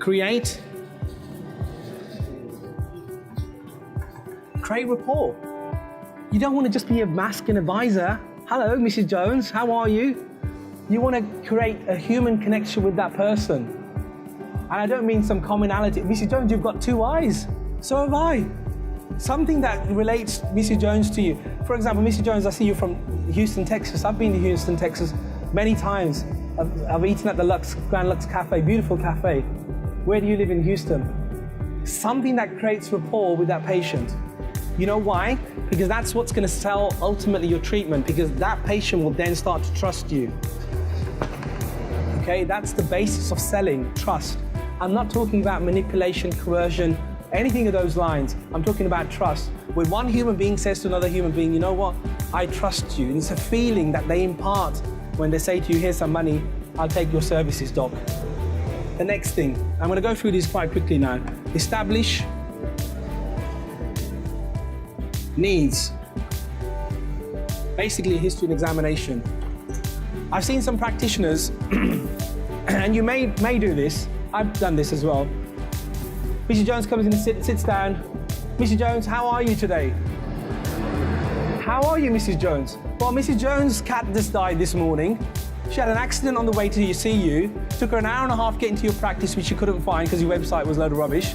Create rapport. You don't want to just be a masking advisor. Hello, Mrs. Jones, how are you? You want to create a human connection with that person. And I don't mean some commonality. Mrs. Jones, you've got two eyes. So have I. Something that relates Mrs. Jones to you. For example, Mrs. Jones, I see you from Houston, Texas. I've been to Houston, Texas many times. I've eaten at the Grand Lux Cafe, beautiful cafe. Where do you live in Houston? Something that creates rapport with that patient. You know why? Because that's what's going to sell ultimately your treatment, because that patient will then start to trust you. Okay, that's the basis of selling, trust. I'm not talking about manipulation, coercion, anything of those lines. I'm talking about trust. When one human being says to another human being, you know what, I trust you. And it's a feeling that they impart when they say to you, here's some money, I'll take your services, doc. The next thing, I'm going to go through these quite quickly now. Establish needs. Basically, history and examination. I've seen some practitioners, and you may do this, I've done this as well. Mrs. Jones comes in and sits down. Mrs. Jones, how are you today? How are you, Mrs. Jones? Well, Mrs. Jones' cat just died this morning. She had an accident on the way to see you. Took her an hour and a half getting to your practice, which you couldn't find because your website was a load of rubbish.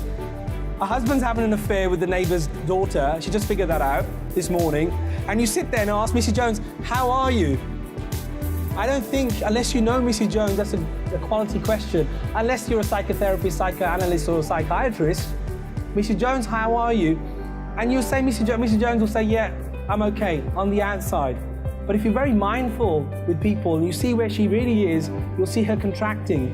Her husband's having an affair with the neighbour's daughter. She just figured that out this morning. And you sit there and ask Mrs. Jones, how are you? I don't think, unless you know Mrs. Jones, that's a quality question. Unless you're a psychotherapist, psychoanalyst, or a psychiatrist. Mrs. Jones, how are you? And you'll say, Mrs. Jones will say, yeah, I'm okay, on the outside. But if you're very mindful with people and you see where she really is, you'll see her contracting.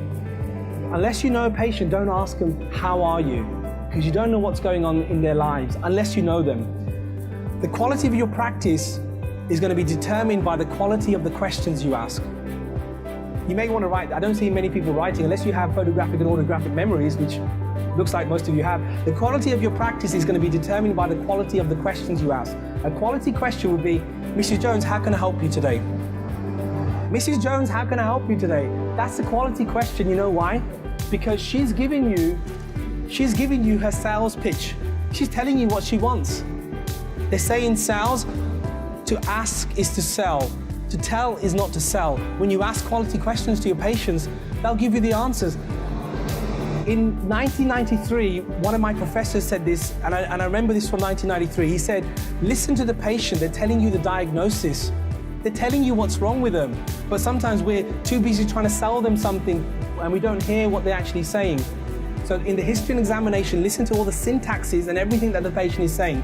Unless you know a patient, don't ask them, how are you? Because you don't know what's going on in their lives, unless you know them. The quality of your practice is going to be determined by the quality of the questions you ask. You may want to write, I don't see many people writing, unless you have photographic and autographic memories, which looks like most of you have. The quality of your practice is going to be determined by the quality of the questions you ask. A quality question would be, Mrs. Jones, how can I help you today? Mrs. Jones, how can I help you today? That's the quality question. You know why? Because she's giving you her sales pitch. She's telling you what she wants. They say in sales, to ask is to sell. To tell is not to sell. When you ask quality questions to your patients, they'll give you the answers. In 1993, one of my professors said this, and I remember this from 1993. He said, listen to the patient. They're telling you the diagnosis. They're telling you what's wrong with them. But sometimes we're too busy trying to sell them something and we don't hear what they're actually saying. So in the history and examination, listen to all the syntaxes and everything that the patient is saying.